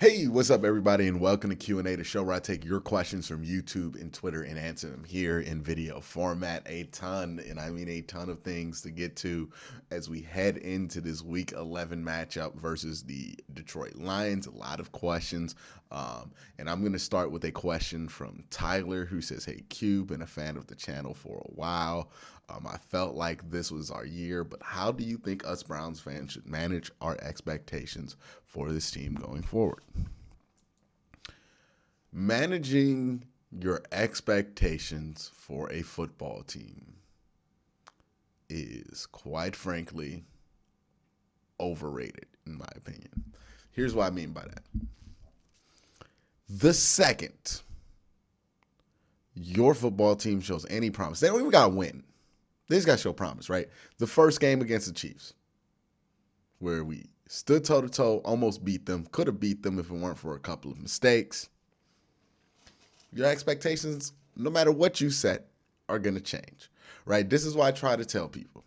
Hey, what's up, everybody, and welcome to Q&A, the show where I take your questions from YouTube and Twitter and answer them here in video format. A ton, and I mean a ton of things to get to as we head into this Week 11 matchup versus the Detroit Lions. A lot of questions, and I'm going to start with a question from Tyler, who says, "Hey, Q, been a fan of the channel for a while. I felt like this was our year, but how do you think us Browns fans should manage our expectations for this team going forward?" Managing your expectations for a football team is, quite frankly, overrated, in my opinion. Here's what I mean by that. The second your football team shows any promise, they don't even got to win. They just got to show promise, right? The first game against the Chiefs, where we stood toe-to-toe, almost beat them, could have beat them if it weren't for a couple of mistakes. Your expectations, no matter what you set, are going to change, right? This is why I try to tell people,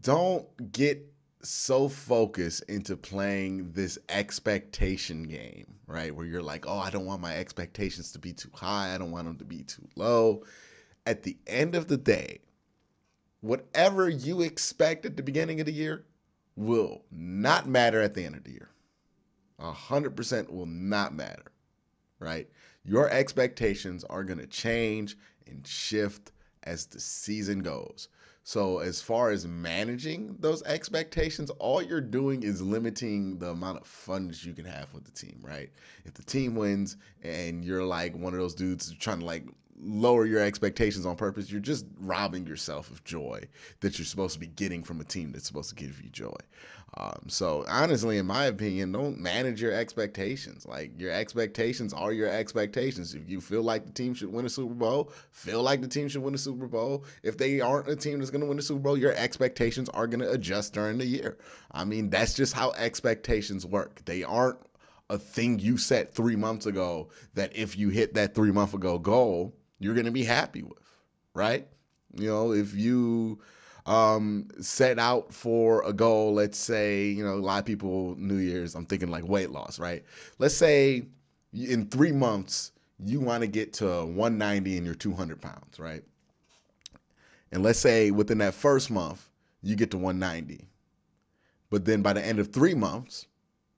don't get so focused into playing this expectation game, right? Where you're like, oh, I don't want my expectations to be too high. I don't want them to be too low. At the end of the day, whatever you expect at the beginning of the year will not matter at the end of the year. 100% will not matter, right? Your expectations are going to change and shift as the season goes. So as far as managing those expectations, all you're doing is limiting the amount of fun that you can have with the team, right? If the team wins and you're like one of those dudes trying to like lower your expectations on purpose, you're just robbing yourself of joy that you're supposed to be getting from a team that's supposed to give you joy. So honestly, in my opinion, don't manage your expectations. Like, your expectations are your expectations. If you feel like the team should win a Super Bowl, feel like the team should win a Super Bowl. If they aren't a team that's going to win a Super Bowl, your expectations are going to adjust during the year. I mean, that's just how expectations work. They aren't a thing you set 3 months ago that if you hit that 3 month ago goal, you're going to be happy with, right? You know, if you set out for a goal, let's say, you know, a lot of people, New Year's, I'm thinking like weight loss, right? Let's say in 3 months, you want to get to 190 and you're 200 pounds, right? And let's say within that first month, you get to 190. But then by the end of 3 months,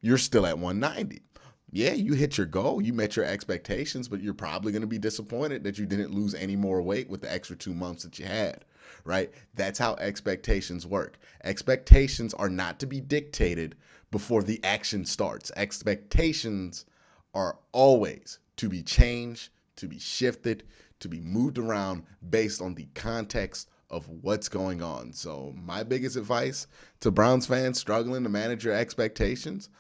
you're still at 190. Yeah, you hit your goal, you met your expectations, but you're probably going to be disappointed that you didn't lose any more weight with the extra 2 months that you had, right? That's how expectations work. Expectations are not to be dictated before the action starts. Expectations are always to be changed, to be shifted, to be moved around based on the context of what's going on. So my biggest advice to Browns fans struggling to manage your expectations,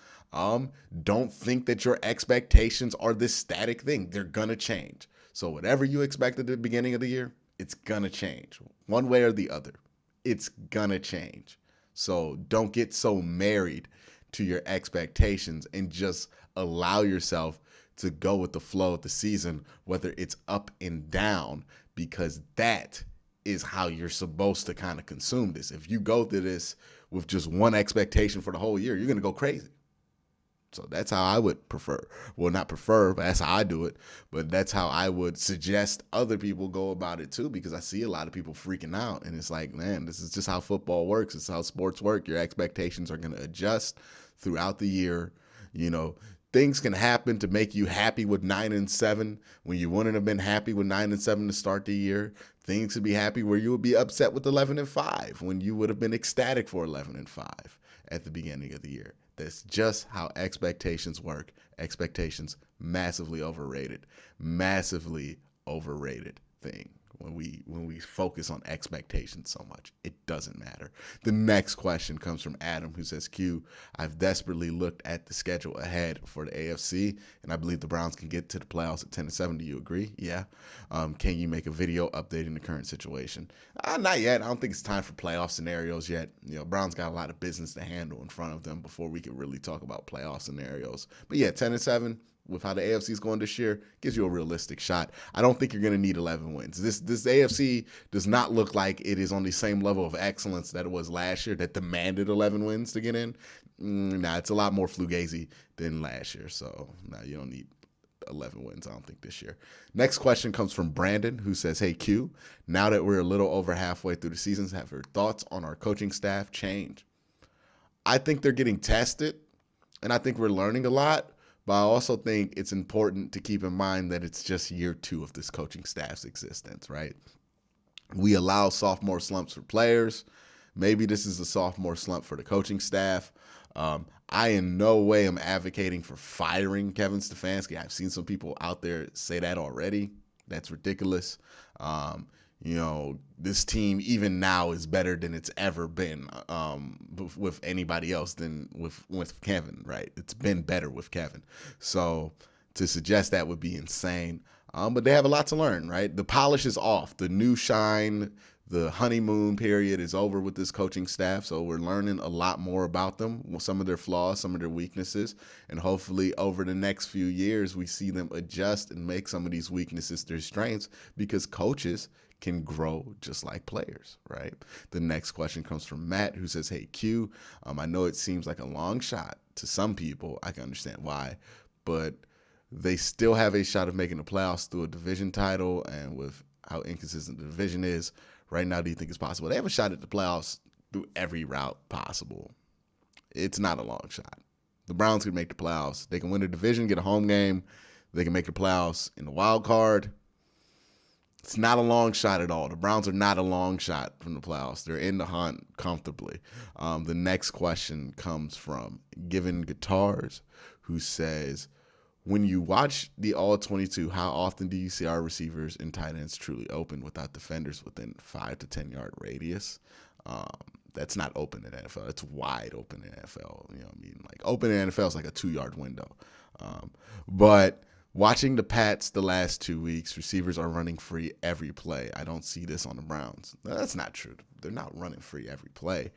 don't think that your expectations are this static thing. They're going to change. So whatever you expect at the beginning of the year, it's going to change one way or the other. It's going to change. So don't get so married to your expectations and just allow yourself to go with the flow of the season, whether it's up and down, because that is how you're supposed to kind of consume this. If you go through this with just one expectation for the whole year, you're going to go crazy. So that's how I would prefer. Well, not prefer, but that's how I do it. But that's how I would suggest other people go about it too, because I see a lot of people freaking out. And it's like, man, this is just how football works. It's how sports work. Your expectations are going to adjust throughout the year. You know, things can happen to make you happy with 9-7 when you wouldn't have been happy with 9-7 to start the year. Things could be happy where you would be upset with 11-5 when you would have been ecstatic for 11-5 at the beginning of the year. That's just how expectations work. Expectations, massively overrated thing. When we focus on expectations so much, it doesn't matter. The next question comes from Adam, who says, "Q, I've desperately looked at the schedule ahead for the AFC, and I believe the Browns can get to the playoffs at 10-7. Do you agree?" Yeah. Can you make a video updating the current situation? Not yet. I don't think it's time for playoff scenarios yet. You know, Browns got a lot of business to handle in front of them before we could really talk about playoff scenarios. But yeah, 10-7. With how the AFC is going this year, gives you a realistic shot. I don't think you're going to need 11 wins. This AFC does not look like it is on the same level of excellence that it was last year that demanded 11 wins to get in. Nah, it's a lot more Fugazi than last year. So, nah, you don't need 11 wins, I don't think, this year. Next question comes from Brandon, who says, hey, Q, now that we're a little over halfway through the season, have your thoughts on our coaching staff change? I think they're getting tested, and I think we're learning a lot. But I also think it's important to keep in mind that it's just year 2 of this coaching staff's existence, right? We allow sophomore slumps for players. Maybe this is a sophomore slump for the coaching staff. I in no way am advocating for firing Kevin Stefanski. I've seen some people out there say that already. That's ridiculous. This team even now is better than it's ever been with anybody else than with Kevin, right? It's been better with Kevin. So to suggest that would be insane. But they have a lot to learn, right? The polish is off. The new shine, the honeymoon period is over with this coaching staff. So we're learning a lot more about them, some of their flaws, some of their weaknesses. And hopefully over the next few years, we see them adjust and make some of these weaknesses their strengths, because coaches can grow just like players, right? The next question comes from Matt, who says, hey, Q, I know it seems like a long shot to some people. I can understand why, but they still have a shot of making the playoffs through a division title, and with how inconsistent the division is right now, do you think it's possible? They have a shot at the playoffs through every route possible. It's not a long shot. The Browns can make the playoffs. They can win the division, get a home game. They can make the playoffs in the wild card. It's not a long shot at all. The Browns are not a long shot from the playoffs. They're in the hunt comfortably. The next question comes from Given Guitars, who says, when you watch the All-22, how often do you see our receivers and tight ends truly open without defenders within 5 to 10 yard radius? That's not open in NFL. It's wide open in NFL. You know what I mean? Like, open in NFL is like a 2-yard window. But watching the Pats the last 2 weeks, receivers are running free every play. I don't see this on the Browns. That's not true. They're not running free every play.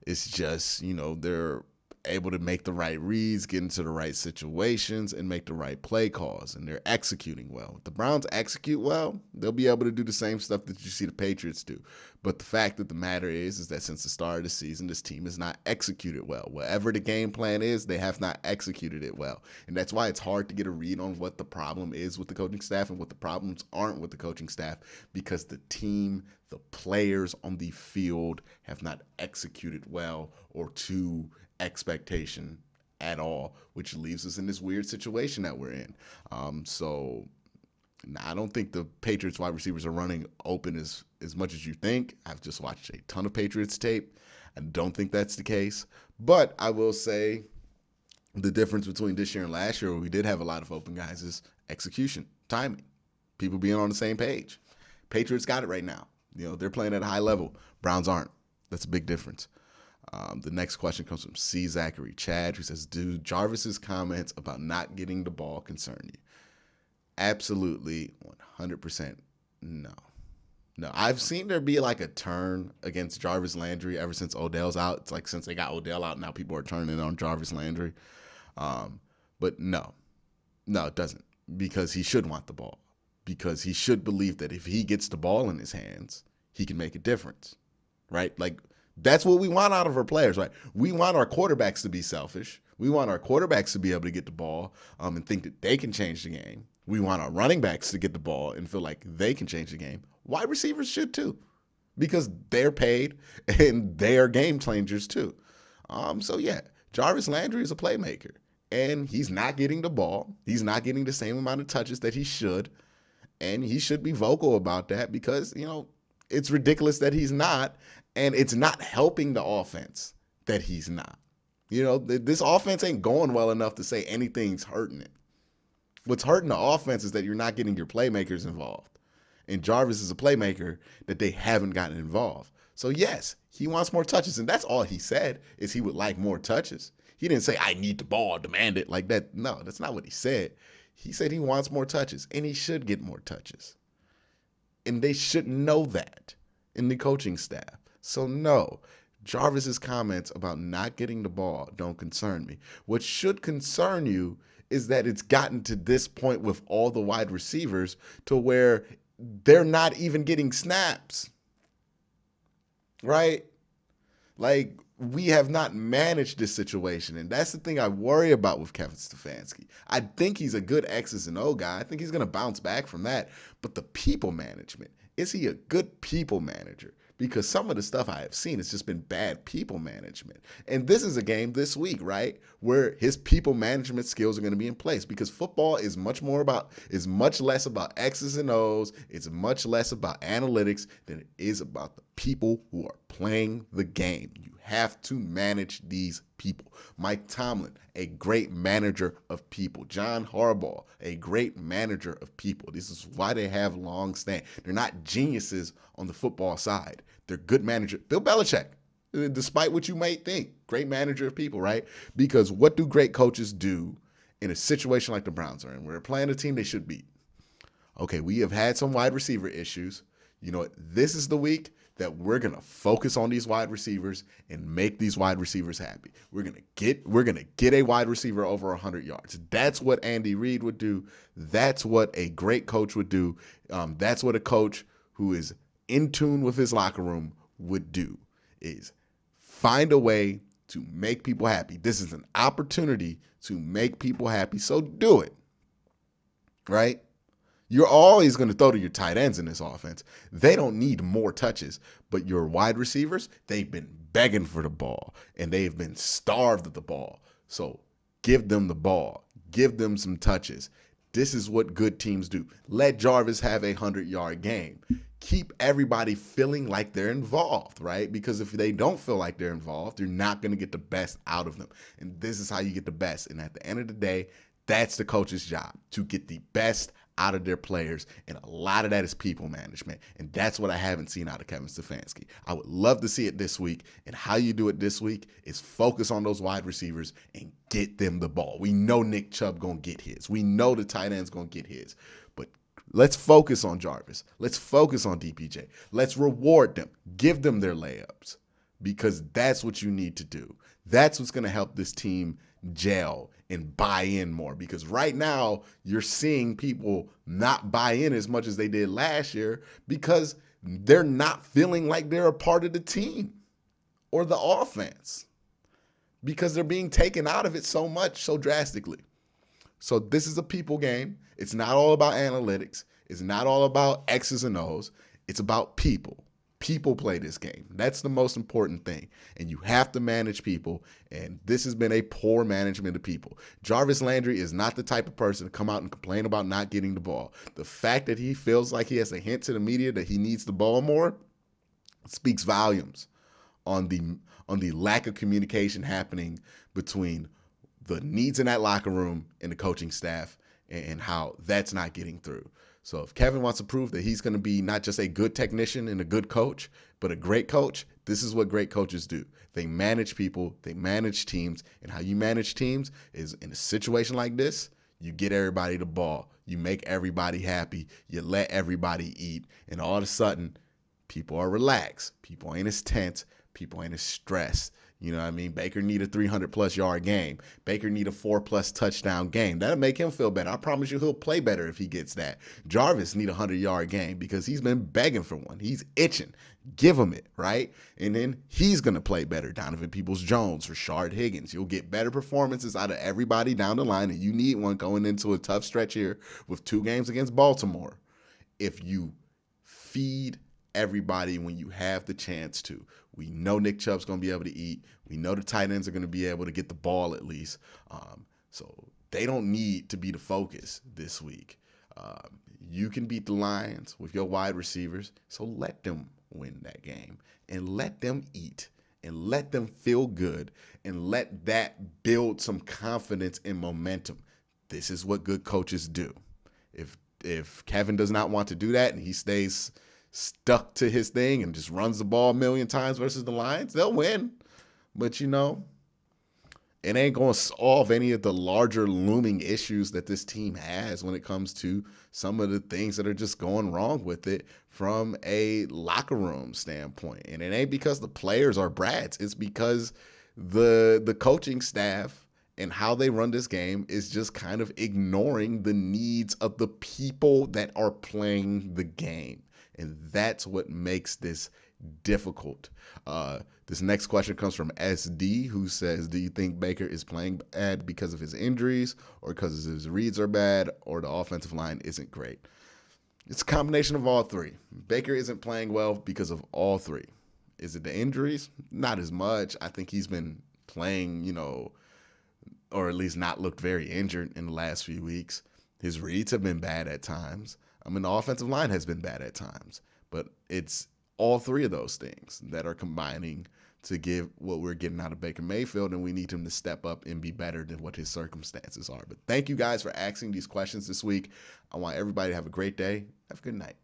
It's just, they're able to make the right reads, get into the right situations, and make the right play calls, and they're executing well. If the Browns execute well, they'll be able to do the same stuff that you see the Patriots do. But the fact of the matter is that since the start of the season, this team has not executed well. Whatever the game plan is, they have not executed it well. And that's why it's hard to get a read on what the problem is with the coaching staff and what the problems aren't with the coaching staff, because the team, the players on the field have not executed well or to expectation at all, which leaves us in this weird situation that we're in. I don't think the Patriots wide receivers are running open as much as you think. I've just watched a ton of Patriots tape. I don't think that's the case. But I will say the difference between this year and last year, where we did have a lot of open guys, is execution, timing, people being on the same page. Patriots got it right now. They're playing at a high level. Browns aren't. That's a big difference. The next question comes from C. Zachary Chad, who says, do Jarvis's comments about not getting the ball concern you? Absolutely, 100% no. No, I've seen there be like a turn against Jarvis Landry ever since Odell's out. It's like since they got Odell out, now people are turning on Jarvis Landry. But no, it doesn't, because he should want the ball, because he should believe that if he gets the ball in his hands, he can make a difference, right? Like, that's what we want out of our players, right? We want our quarterbacks to be selfish. We want our quarterbacks to be able to get the ball and think that they can change the game. We want our running backs to get the ball and feel like they can change the game. Wide receivers should too, because they're paid and they are game changers too. So yeah, Jarvis Landry is a playmaker, and he's not getting the ball. He's not getting the same amount of touches that he should, and he should be vocal about that, because, it's ridiculous that he's not, and it's not helping the offense that he's not. This offense ain't going well enough to say anything's hurting it. What's hurting the offense is that you're not getting your playmakers involved. And Jarvis is a playmaker that they haven't gotten involved. So yes, he wants more touches, and that's all he said, is he would like more touches. He didn't say, I need the ball, demand it, like that. No, that's not what he said. He said he wants more touches, and he should get more touches. And they should know that in the coaching staff. So no, Jarvis's comments about not getting the ball don't concern me. What should concern you is that it's gotten to this point with all the wide receivers to where they're not even getting snaps, right? Like, we have not managed this situation. And that's the thing I worry about with Kevin Stefanski. I think he's a good X's and O guy. I think he's going to bounce back from that. But the people management, is he a good people manager? Because some of the stuff I have seen has just been bad people management. And this is a game this week, right, where his people management skills are going to be in place, because football is much less about X's and O's. It's much less about analytics than it is about the people who are playing the game. You have to manage these people. Mike Tomlin, a great manager of people. John Harbaugh, a great manager of people. This is why they have long stand. They're not geniuses on the football side. They're good managers. Bill Belichick, despite what you might think, great manager of people, right? Because what do great coaches do in a situation like the Browns are in? We're playing a team they should beat. Okay, we have had some wide receiver issues. You know what? This is the week that we're going to focus on these wide receivers and make these wide receivers happy. We're going to get a wide receiver over 100 yards. That's what Andy Reid would do. That's what a great coach would do. That's what a coach who is in tune with his locker room would do, is find a way to make people happy. This is an opportunity to make people happy, so do it, right? You're always going to throw to your tight ends in this offense. They don't need more touches, but your wide receivers, they've been begging for the ball, and they've been starved of the ball. So give them the ball. Give them some touches. This is what good teams do. Let Jarvis have a 100-yard game. Keep everybody feeling like they're involved, right? Because if they don't feel like they're involved, you're not going to get the best out of them. And this is how you get the best. And at the end of the day, that's the coach's job, to get the best out of their players, and a lot of that is people management, and that's what I haven't seen out of Kevin Stefanski. I would love to see it this week, and how you do it this week is focus on those wide receivers and get them the ball. We know Nick Chubb gonna get his. We know the tight end's gonna get his, but let's focus on Jarvis. Let's focus on DPJ. Let's reward them. Give them their layups, because that's what you need to do. That's what's gonna help this team gel and buy in more, because right now you're seeing people not buy in as much as they did last year because they're not feeling like they're a part of the team or the offense, because they're being taken out of it so much, so drastically. So this is a people game. It's not all about analytics. It's not all about X's and O's. It's about people. People play this game. That's the most important thing. And you have to manage people. And this has been a poor management of people. Jarvis Landry is not the type of person to come out and complain about not getting the ball. The fact that he feels like he has a hint to the media that he needs the ball more speaks volumes on the lack of communication happening between the needs in that locker room and the coaching staff, and how that's not getting through. So if Kevin wants to prove that he's going to be not just a good technician and a good coach, but a great coach, this is what great coaches do. They manage people, they manage teams, and how you manage teams is, in a situation like this, you get everybody the ball, you make everybody happy, you let everybody eat, and all of a sudden, people are relaxed, people ain't as tense, people ain't as stressed. You know what I mean? Baker need a 300-plus yard game. Baker need a 4-plus touchdown game. That'll make him feel better. I promise you he'll play better if he gets that. Jarvis need a 100-yard game because he's been begging for one. He's itching. Give him it, right? And then he's going to play better. Donovan Peoples-Jones, Rashard Higgins. You'll get better performances out of everybody down the line, and you need one going into a tough stretch here with 2 games against Baltimore. If you feed everybody when you have the chance to. We know Nick Chubb's going to be able to eat. We know the tight ends are going to be able to get the ball at least. So they don't need to be the focus this week. You can beat the Lions with your wide receivers, so let them win that game and let them eat and let them feel good and let that build some confidence and momentum. This is what good coaches do. If Kevin does not want to do that and he stays stuck to his thing and just runs the ball a million times versus the Lions, they'll win. But, you know, it ain't going to solve any of the larger looming issues that this team has when it comes to some of the things that are just going wrong with it from a locker room standpoint. And it ain't because the players are brats. It's because the coaching staff and how they run this game is just kind of ignoring the needs of the people that are playing the game. And that's what makes this difficult. This next question comes from SD, who says, do you think Baker is playing bad because of his injuries, or because his reads are bad, or the offensive line isn't great? It's a combination of all three. Baker isn't playing well because of all three. Is it the injuries? Not as much. I think he's been playing, or at least not looked very injured in the last few weeks. His reads have been bad at times. The offensive line has been bad at times. But it's all three of those things that are combining to give what we're getting out of Baker Mayfield, and we need him to step up and be better than what his circumstances are. But thank you guys for asking these questions this week. I want everybody to have a great day. Have a good night.